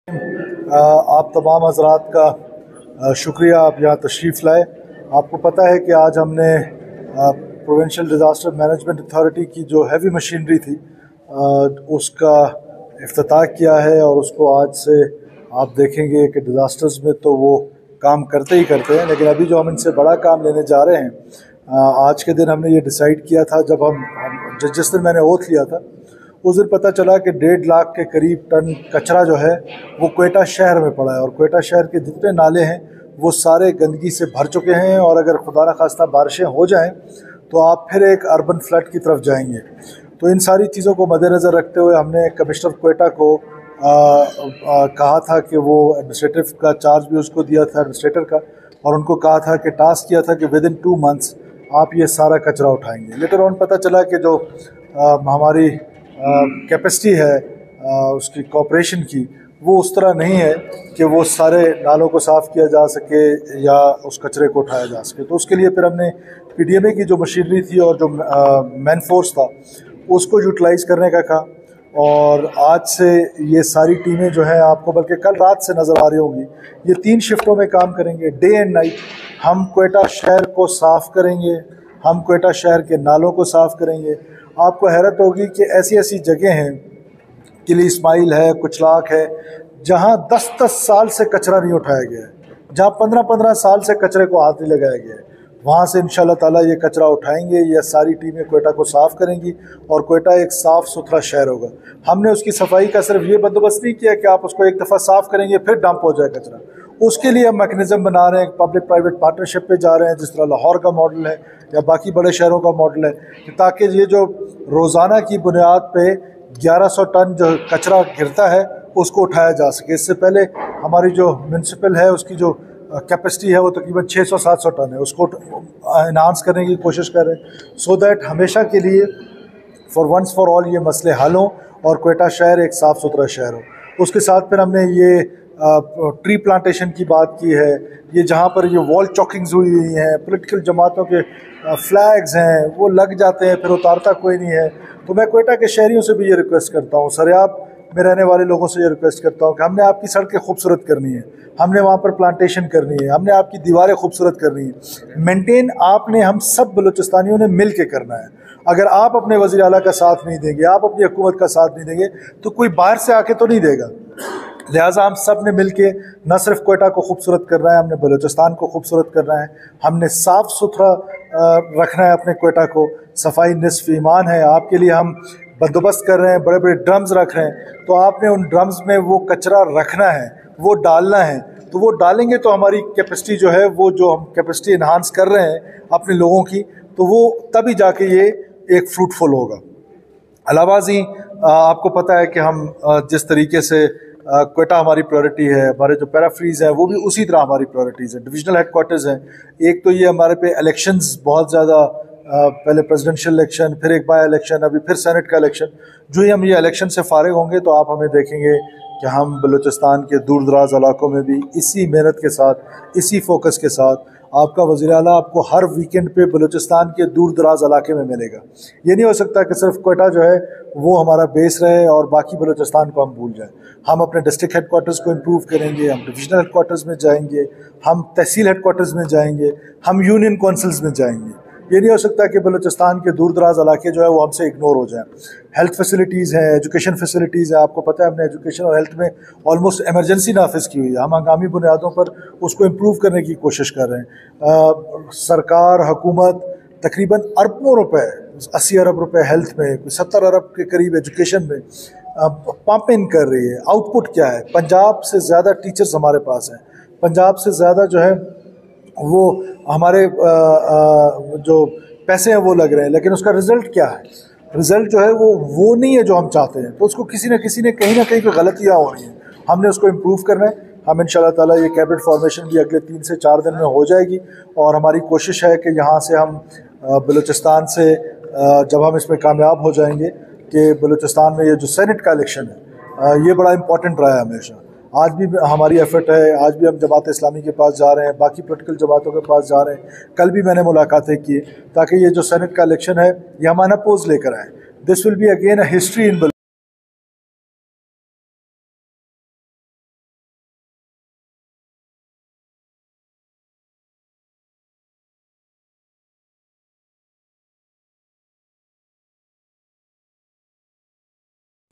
आप तमाम हज़रात का शुक्रिया, आप यहाँ तशरीफ़ लाए। आपको पता है कि आज हमने प्रोविंशियल डिज़ास्टर मैनेजमेंट अथॉरिटी की जो हैवी मशीनरी थी उसका इफ्तिताह किया है, और उसको आज से आप देखेंगे कि डिज़ास्टर्स में तो वो काम करते ही करते हैं, लेकिन अभी जो हम इनसे बड़ा काम लेने जा रहे हैं, आज के दिन हमने ये डिसाइड किया था जब हम जिस दिन मैंने ओथ लिया था उस दिन पता चला कि 1.5 लाख के करीब टन कचरा जो है वो क्वेटा शहर में पड़ा है, और क्वेटा शहर के जितने नाले हैं वो सारे गंदगी से भर चुके हैं, और अगर खुदा न खास्ता बारिशें हो जाएं तो आप फिर एक अर्बन फ्लड की तरफ जाएंगे। तो इन सारी चीज़ों को मद्देनज़र रखते हुए हमने कमिश्नर क्वेटा को कहा था कि वो एडमिनिस्ट्रेटिव का चार्ज भी उसको दिया था, एडमिनिस्ट्रेटर का, और उनको कहा था कि टास्क किया था कि विद इन 2 मंथ्स आप ये सारा कचरा उठाएंगे। लेटर ऑन पता चला कि जो हमारी कैपेसिटी है उसकी कॉपरेशन की, वो उस तरह नहीं है कि वो सारे नालों को साफ़ किया जा सके या उस कचरे को उठाया जा सके। तो उसके लिए फिर हमने पीडीएमए की जो मशीनरी थी और जो मैन फोर्स था उसको यूटिलाइज़ करने का कहा, और आज से ये सारी टीमें जो हैं आपको बल्कि कल रात से नज़र आ रही होंगी, ये 3 शिफ्टों में काम करेंगे, डे एंड नाइट। हम क्वेटा शहर को साफ़ करेंगे, हम क्वेटा शहर के नालों को साफ़ करेंगे। आपको हैरत होगी कि ऐसी ऐसी जगह हैं, किली इस्माइल है, कुचलाक है, जहाँ 10-10 साल से कचरा नहीं उठाया गया है, जहाँ 15-15 साल से कचरे को हाथ नहीं लगाया गया है। वहाँ से इंशाल्लाह ताला ये कचरा उठाएंगे, ये सारी टीमें क्वेटा को साफ़ करेंगी और क्वेटा एक साफ़ सुथरा शहर होगा। हमने उसकी सफाई का सिर्फ ये बंदोबस्त नहीं किया कि आप उसको एक दफ़ा साफ़ करेंगे फिर डंप हो जाए कचरा। उसके लिए हम मैकेनिज़्म बना रहे हैं, पब्लिक प्राइवेट पार्टनरशिप पे जा रहे हैं, जिस तरह लाहौर का मॉडल है या बाकी बड़े शहरों का मॉडल है, ताकि ये जो रोज़ाना की बुनियाद पे 1100 टन जो कचरा गिरता है उसको उठाया जा सके। इससे पहले हमारी जो म्यूनसिपल है उसकी जो कैपेसिटी है वो तकरीबन 600-700 टन है, उसको इन्हांस करने की कोशिश कर रहे हैं, सो दैट हमेशा के लिए फॉर वंस फॉर ऑल ये मसले हल हों और क्वेटा शहर एक साफ़ सुथरा शहर हो। उसके साथ फिर हमने ये ट्री प्लांटेशन की बात की है। ये जहाँ पर ये वॉल चॉकिंग्स हुई हुई हैं, पॉलिटिकल जमातों के फ्लैग्स हैं, वो लग जाते हैं, फिर उतारता कोई नहीं है। तो मैं क्वेटा के शहरियों से भी ये रिक्वेस्ट करता हूँ, सरियाब में रहने वाले लोगों से ये रिक्वेस्ट करता हूँ कि हमने आपकी सड़कें खूबसूरत करनी है, हमने वहाँ पर प्लांटेशन करनी है, हमने आपकी दीवारें खूबसूरत करनी है। मेंटेन आपने हम सब बलूचिस्तानियों ने मिल के करना है। अगर आप अपने वज़ीर आला का साथ नहीं देंगे, आप अपनी हुकूमत का साथ नहीं देंगे, तो कोई बाहर से आके तो नहीं देगा। लिहाजा हम सब ने मिल के न सिर्फ क्वेटा को खूबसूरत करना है, हमने बलूचिस्तान को खूबसूरत करना है, हमने साफ़ सुथरा रखना है अपने क्वेटा को। सफाई निस्फ ईमान है। आपके लिए हम बंदोबस्त कर रहे हैं, बड़े बड़े ड्रम्स रख रहे हैं, तो आपने उन ड्रम्स में वो कचरा रखना है, वो डालना है। तो वो डालेंगे तो हमारी कैपेसिटी जो है, वो जो हम कैपेसिटी इन्हांस कर रहे हैं अपने लोगों की, तो वो तभी जाके ये एक फ्रूटफुल होगा। अलावाजी आपको पता है कि हम जिस तरीके से क्वेटा हमारी प्रायोरिटी है, हमारे जो पैराफ्रीज हैं वो भी उसी तरह हमारी प्रायोरिटीज़ हैं, डिविजनल हेडक्वार्टर्स हैं। एक तो ये हमारे पे इलेक्शंस बहुत ज़्यादा, पहले प्रेसिडेंशियल इलेक्शन, फिर एक बाय इलेक्शन, अभी फिर सेनेट का इलेक्शन। जो ही हम ये इलेक्शन से फारिग होंगे तो आप हमें देखेंगे कि हम बलूचिस्तान के दूर दराज इलाकों में भी इसी मेहनत के साथ, इसी फोकस के साथ, आपका वज़ीर आला आपको हर वीकेंड पे बलूचिस्तान के दूर दराज इलाके में मिलेगा। ये नहीं हो सकता कि सिर्फ क्वेटा जो है वो हमारा बेस रहे और बाकी बलूचिस्तान को हम भूल जाएं। हम अपने डिस्ट्रिक्ट हेडक्वार्टर्स को इम्प्रूव करेंगे, हम डिविजनल हेडक्वार्टर्स में जाएंगे, हम तहसील हेडक्वार्टर्स में जाएंगे, हम यूनियन काउंसिल्स में जाएंगे। ये नहीं हो सकता कि बलूचिस्तान के दूर दराज इलाके जो है वो हमसे इग्नोर हो जाएं। हेल्थ फैसिलिटीज़ हैं, एजुकेशन फैसिलिटीज़ हैं, आपको पता है हमने एजुकेशन और हेल्थ में ऑलमोस्ट एमरजेंसी नाफिज की हुई है। हम हंगामी बुनियादों पर उसको इम्प्रूव करने की कोशिश कर रहे हैं। सरकार, हुकूमत तकरीबन अरबों रुपए, 80 अरब रुपए हेल्थ में, 70 अरब के करीब एजुकेशन में पंप इन कर रही है। आउटपुट क्या है? पंजाब से ज़्यादा टीचर्स हमारे पास हैं, पंजाब से ज़्यादा जो है वो हमारे जो पैसे हैं वो लग रहे हैं, लेकिन उसका रिज़ल्ट क्या है? रिज़ल्ट जो है वो नहीं है जो हम चाहते हैं। तो उसको किसी न किसी ने कहीं ना कहीं पर गलतियाँ हो रही हैं, हमने उसको इम्प्रूव करना है। हम इंशाल्लाह ताला ये कैबिनेट फॉर्मेशन भी अगले 3 से 4 दिन में हो जाएगी, और हमारी कोशिश है कि यहाँ से हम बलूचिस्तान से जब हम इसमें कामयाब हो जाएंगे कि बलूचिस्तान में ये जो सेनेट का इलेक्शन है ये बड़ा इंपॉर्टेंट रहा है हमेशा। आज भी हमारी एफर्ट है, आज भी हम जमात इस्लामी के पास जा रहे हैं, बाकी पॉलिटिकल जमातों के पास जा रहे हैं। कल भी मैंने मुलाकातें की ताकि ये जो सेनेट का इलेक्शन है ये हम अनअपोज लेकर आएँ। This will be again a history in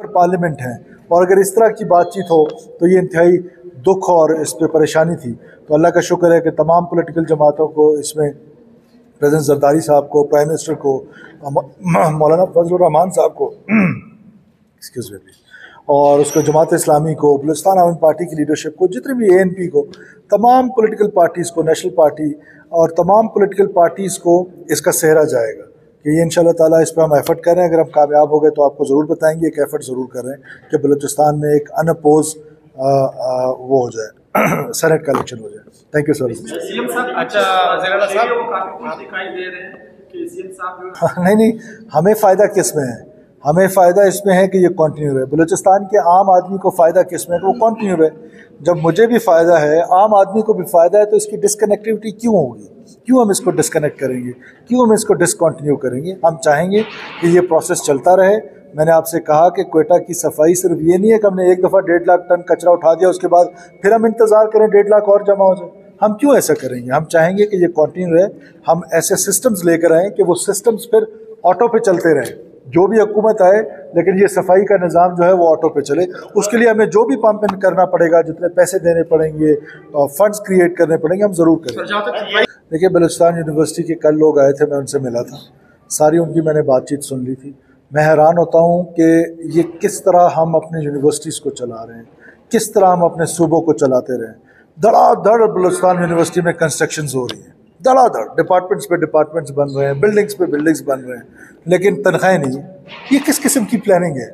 parliament हैं, और अगर इस तरह की बातचीत हो तो ये इंतहाई दुख और इस पर परेशानी थी। तो अल्लाह का शुक्र है कि तमाम पॉलिटिकल जमातों को, इसमें प्रेसिडेंट जरदारी साहब को, प्राइम मिनिस्टर को, मौलाना फजलुर रहमान साहब को एक्सक्यूज़ मी प्लीज़, और उसको जमात इस्लामी को, बलूचिस्तान आवामी पार्टी की लीडरशिप को, जितने भी ANP को, तमाम पॉलिटिकल पार्टीज़ को, नेशनल पार्टी और तमाम पॉलिटिकल पार्टीज़ को इसका सेहरा जाएगा कि ये इंशाल्लाह ताला इस पर हम एफ़र्ट कर रहे हैं। अगर हम कामयाब हो गए तो आपको ज़रूर बताएंगे, एक एफ़र्ट ज़रूर कर रहे हैं कि बलूचिस्तान में एक अनअपोज वो हो जाए, सेनेट का इलेक्शन हो जाए। Thank you sir. सीएम साहब, अच्छा दिखाई दे रहे हैं कि सीएम साहब नहीं, हमें फ़ायदा किस में है? हमें फ़ायदा इसमें है कि ये कंटिन्यू रहे। बलूचिस्तान के आम आदमी को फ़ायदा किस में है कि वो कंटिन्यू रहे। जब मुझे भी फ़ायदा है, आम आदमी को भी फ़ायदा है, तो इसकी डिसकनेक्टिविटी क्यों होगी? क्यों हम इसको डिसकनेक्ट करेंगे? क्यों हम इसको डिसकंटिन्यू करेंगे? हम चाहेंगे कि ये प्रोसेस चलता रहे। मैंने आपसे कहा कि क्वेटा की सफाई सिर्फ ये नहीं है कि हमने एक दफ़ा 1.5 लाख टन कचरा उठा दिया, उसके बाद फिर हम इंतज़ार करें 1.5 लाख और जमा हो जाए। हम क्यों ऐसा करेंगे? हम चाहेंगे कि ये कंटिन्यू रहे। हम ऐसे सिस्टम्स लेकर आएँ कि वो सिस्टम्स फिर ऑटो पे चलते रहें, जो भी हुकूमत आए, लेकिन ये सफाई का निज़ाम जो है वो ऑटो पे चले। उसके लिए हमें जो भी पंप इन करना पड़ेगा, जितने पैसे देने पड़ेंगे, फंड्स क्रिएट करने पड़ेंगे, हम ज़रूर करेंगे। देखिए, बलूचिस्तान यूनिवर्सिटी के कल लोग आए थे, मैं उनसे मिला था, सारी उनकी मैंने बातचीत सुन ली थी। मैं हैरान होता हूँ कि ये किस तरह हम अपने यूनिवर्सिटीज़ को चला रहे हैं, किस तरह हम अपने सूबों को चलाते रहे। धड़ाधड़ बलूचिस्तान यूनिवर्सिटी में कंस्ट्रक्शंस हो रही हैं, धड़ाधड़, डिपार्टमेंट्स पे डिपार्टमेंट्स बन रहे हैं, बिल्डिंग्स पे बिल्डिंग्स बन रहे हैं, लेकिन तनख्वाहें नहीं है। ये किस किस्म की प्लानिंग है?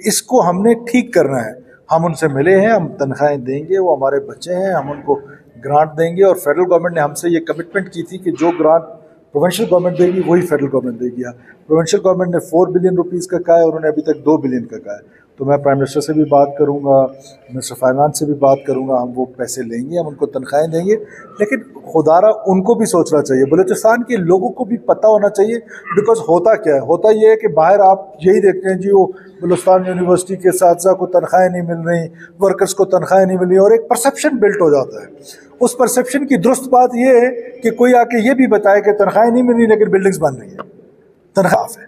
इसको हमने ठीक करना है। हम उनसे मिले हैं, हम तनख्वाहें देंगे, वो हमारे बच्चे हैं, हम उनको ग्रांट देंगे। और फेडरल गवर्नमेंट ने हमसे ये कमिटमेंट की थी कि जो ग्रांट प्रोविंशियल गवर्नमेंट देगी वही फेडरल गवर्नमेंट देगी। प्रोविंशियल गवर्नमेंट ने 4 बिलियन रुपीज़ का कहा है, उन्होंने अभी तक 2 बिलियन का कहा है। तो मैं प्राइम मिनिस्टर से भी बात करूंगा, मिनिस्टर फाइनेंस से भी बात करूंगा, हम वो पैसे लेंगे, हम उनको तनख्वाहें देंगे। लेकिन खुदारा उनको भी सोचना चाहिए, बलूचिस्तान के लोगों को भी पता होना चाहिए। बिकॉज होता क्या है? होता ये है कि बाहर आप यही देखते हैं जी, वो बलूचिस्तान यूनिवर्सिटी के साथ को तनख्वाहें नहीं मिल रही, वर्कर्स को तनख्वाहें नहीं मिल रही, और एक परसेप्शन बिल्ट हो जाता है। उस परसेप्शन की दुरुस्त बात ये है कि कोई आके ये भी बताए कि तनख्वाहें नहीं मिल रही लेकिन बिल्डिंग्स बन रही है, तनख्वाह है।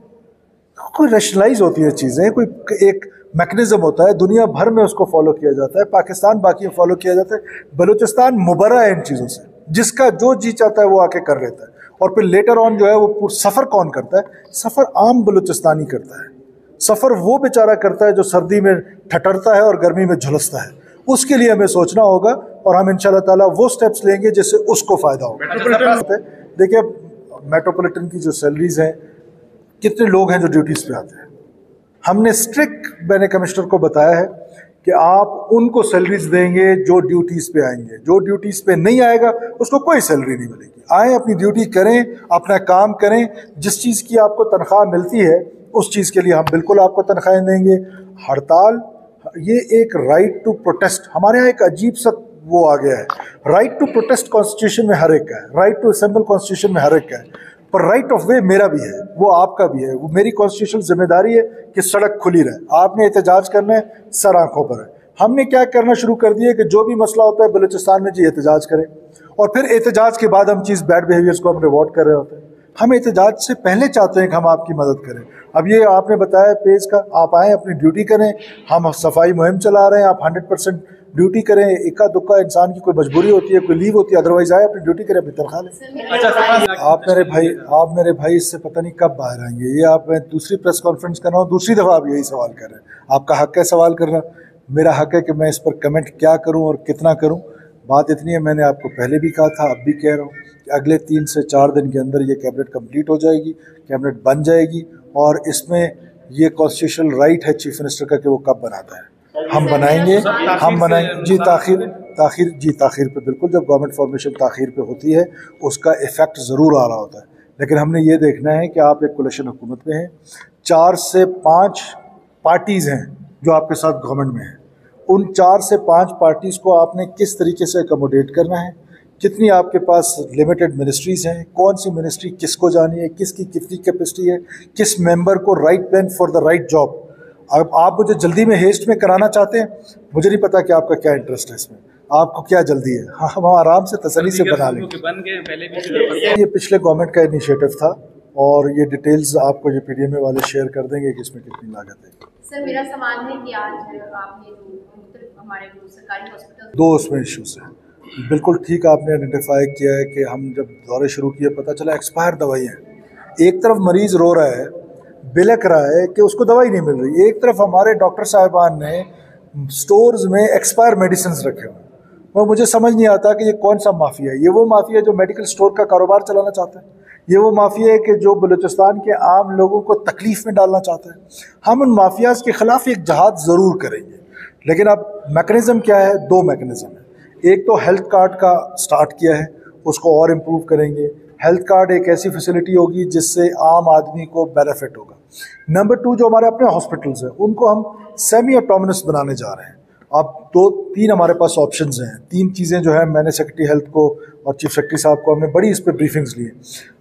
कोई रैशनलाइज होती है चीज़ें, कोई एक मैकेनिज्म होता है, दुनिया भर में उसको फॉलो किया जाता है, पाकिस्तान बाकी में फॉलो किया जाता है। बलूचिस्तान मुबर्रा है इन चीज़ों से, जिसका जो जी चाहता है वो आके कर लेता है। और फिर लेटर ऑन जो है वो सफ़र कौन करता है? सफ़र आम बलूचिस्तानी करता है। सफ़र वो बेचारा करता है जो सर्दी में ठठरता है और गर्मी में झुलसता है। उसके लिए हमें सोचना होगा, और हम इंशाल्लाह ताला वो स्टेप्स लेंगे जिससे उसको फ़ायदा होगा। देखिए, मेट्रोपॉलिटन की जो सैलरीज हैं, कितने लोग हैं जो ड्यूटीज़ पे आते हैं, हमने स्ट्रिक्ट, मैंने कमिश्नर को बताया है कि आप उनको सैलरीज देंगे जो ड्यूटीज़ पे आएंगे। जो ड्यूटीज़ पे नहीं आएगा उसको कोई सैलरी नहीं मिलेगी। आए, अपनी ड्यूटी करें, अपना काम करें, जिस चीज़ की आपको तनख्वाह मिलती है उस चीज़ के लिए हम बिल्कुल आपको तनख्वाहें देंगे। हड़ताल, ये एक राइट टू प्रोटेस्ट, हमारे यहाँ एक अजीब सा वो आ गया है। राइट टू प्रोटेस्ट कॉन्स्टिट्यूशन में हर एक का है, राइट टू असेंबल कॉन्स्टिट्यूशन में हर एक का है, पर राइट ऑफ वे मेरा भी है, वो आपका भी है। वो मेरी कॉन्स्टिट्यूशनल जिम्मेदारी है कि सड़क खुली रहे। आपने एहतजाज करना है, सर आंखों पर है। हमने क्या करना शुरू कर दिया कि जो भी मसला होता है बलूचिस्तान में जी एहतजाज करें, और फिर एहतजाज के बाद हम चीज़ बैड बिहेवियर्स को हम रिवॉर्ड कर रहे होते हैं। हम एहतजाज से पहले चाहते हैं कि हम आपकी मदद करें। अब ये आपने बताया पेज का, आप आएँ, अपनी ड्यूटी करें। हम सफाई मुहिम चला रहे हैं, आप 100% ड्यूटी करें। इक्का दुक्का इंसान की कोई मजबूरी होती है, कोई लीव होती है, अदरवाइज आए, अपनी ड्यूटी करें, अपनी तनख्वाह लें। आप मेरे भाई इससे पता नहीं कब बाहर आएंगे। ये आप, मैं दूसरी प्रेस कॉन्फ्रेंस कर रहा हूँ, दूसरी दफ़ा आप यही सवाल कर रहे हैं। आपका हक है सवाल करना, मेरा हक है कि मैं इस पर कमेंट क्या करूँ और कितना करूँ। बात इतनी है, मैंने आपको पहले भी कहा था, अब भी कह रहा हूँ कि अगले 3 से 4 दिन के अंदर ये कैबिनेट कंप्लीट हो जाएगी, कैबिनेट बन जाएगी, और इसमें ये कॉन्स्टिट्यूशनल राइट है चीफ मिनिस्टर का कि वो कब बनाता है। हम बनाएंगे, हम बनाएंगे जी। ताख़ीर पे बिल्कुल, जब गवर्नमेंट फॉर्मेशन ताख़ीर पे होती है उसका इफ़ेक्ट ज़रूर आ रहा होता है। लेकिन हमने ये देखना है कि आप एक कोलिशन हुकूमत में हैं, 4 से 5 पार्टीज़ हैं जो आपके साथ गवर्नमेंट में हैं। उन 4 से 5 पार्टीज़ को आपने किस तरीके से अकोमोडेट करना है, कितनी आपके पास लिमिटेड मिनिस्ट्रीज़ हैं, कौन सी मिनिस्ट्री किसको जानी है, किसकी कितनी कैपेसिटी है, किस मेंबर को right man for the right job. अब आप मुझे जल्दी में हेस्ट में कराना चाहते हैं, मुझे नहीं पता कि आपका क्या इंटरेस्ट है इसमें, आपको क्या जल्दी है। हम आराम से तसल्ली से बना लेंगे। ये पिछले गवर्नमेंट का इनिशिएटिव था, और ये डिटेल्स आपको ये PDMA वाले शेयर कर देंगे कि इसमें कितनी लागत है। सर मेरा सवाल है कि आज आपने जो हमारे सरकारी हॉस्पिटल दो उसमें इश्यूज हैं। बिल्कुल ठीक आपने आइडेंटिफाई किया है कि हम जब दौरे शुरू किए पता चला एक्सपायर दवाई है। एक तरफ मरीज़ रो रहा है, बिलक रहा है कि उसको दवाई नहीं मिल रही, एक तरफ हमारे डॉक्टर साहिबान ने स्टोर्स में एक्सपायर मेडिसिन रखे हुए। और मुझे समझ नहीं आता कि ये कौन सा माफिया है। ये वो माफिया जो मेडिकल स्टोर का कारोबार चलाना चाहता है, ये वो माफिया है कि जो बलूचिस्तान के आम लोगों को तकलीफ़ में डालना चाहता है। हम उन माफियाज के ख़िलाफ़ एक जहाद ज़रूर करेंगे, लेकिन अब मैकेनिज़्म क्या है? दो मैकेनिज़्म है। एक तो हेल्थ कार्ड का स्टार्ट किया है, उसको और इम्प्रूव करेंगे। हेल्थ कार्ड एक ऐसी फैसिलिटी होगी जिससे आम आदमी को बेनिफिट होगा। नंबर 2, जो हमारे अपने हॉस्पिटल्स हैं उनको हम सेमी ऑटोनमस बनाने जा रहे हैं। अब 2-3 हमारे पास ऑप्शंस हैं। 3 चीज़ें जो है मैंने सेक्रेटरी हेल्थ को और चीफ सेक्रेटरी साहब को हमने बड़ी इस पर ब्रीफिंग्स लिए।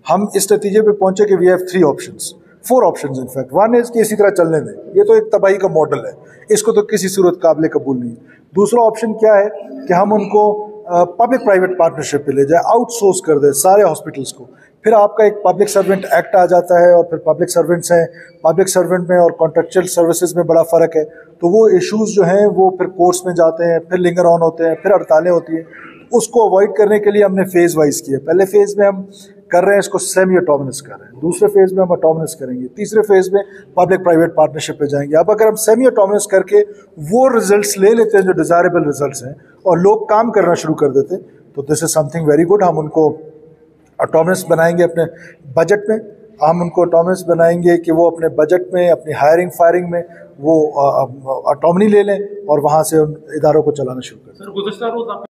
हम इस नतीजे पे पहुंचे कि we have 3 options, 4 options in fact. One is कि इसी तरह चलने दें, ये तो एक तबाही का मॉडल है, इसको तो किसी सूरत काबिल कबूल नहीं। दूसरा ऑप्शन क्या है कि हम उनको पब्लिक प्राइवेट पार्टनरशिप पे ले जाए, आउटसोर्स कर दें सारे हॉस्पिटल्स को। फिर आपका एक पब्लिक सर्वेंट एक्ट आ जाता है और फिर पब्लिक सर्वेंट्स हैं, पब्लिक सर्वेंट में और कॉन्ट्रेक्चुअल सर्विसेज में बड़ा फ़र्क है। तो वो इश्यूज़ जो हैं वो फिर कोर्ट्स में जाते हैं, फिर लिंगर ऑन होते हैं, फिर हड़तालें होती हैं। उसको अवॉइड करने के लिए हमने फेज़ वाइज किया। पहले फेज़ में हम कर रहे हैं इसको सेमी ऑटोनमस कर रहे हैं, दूसरे फेज़ में हम ऑटोनमस करेंगे, तीसरे फेज़ में पब्लिक प्राइवेट पार्टनरशिप पे जाएंगे। अब अगर हम सेमी ऑटोनमस करके वो रिजल्ट्स ले लेते हैं जो डिज़ायरेबल रिजल्ट्स हैं और लोग काम करना शुरू कर देते हैं, तो this is something very good. हम उनको ऑटोनमस बनाएंगे अपने बजट में, हम उनको ऑटोनमस बनाएंगे कि वो अपने बजट में, अपनी हायरिंग फायरिंग में वो ऑटोनमी ले लें और वहाँ से उन इदारों को चलाना शुरू करें। सर गुज़श्ता रोज़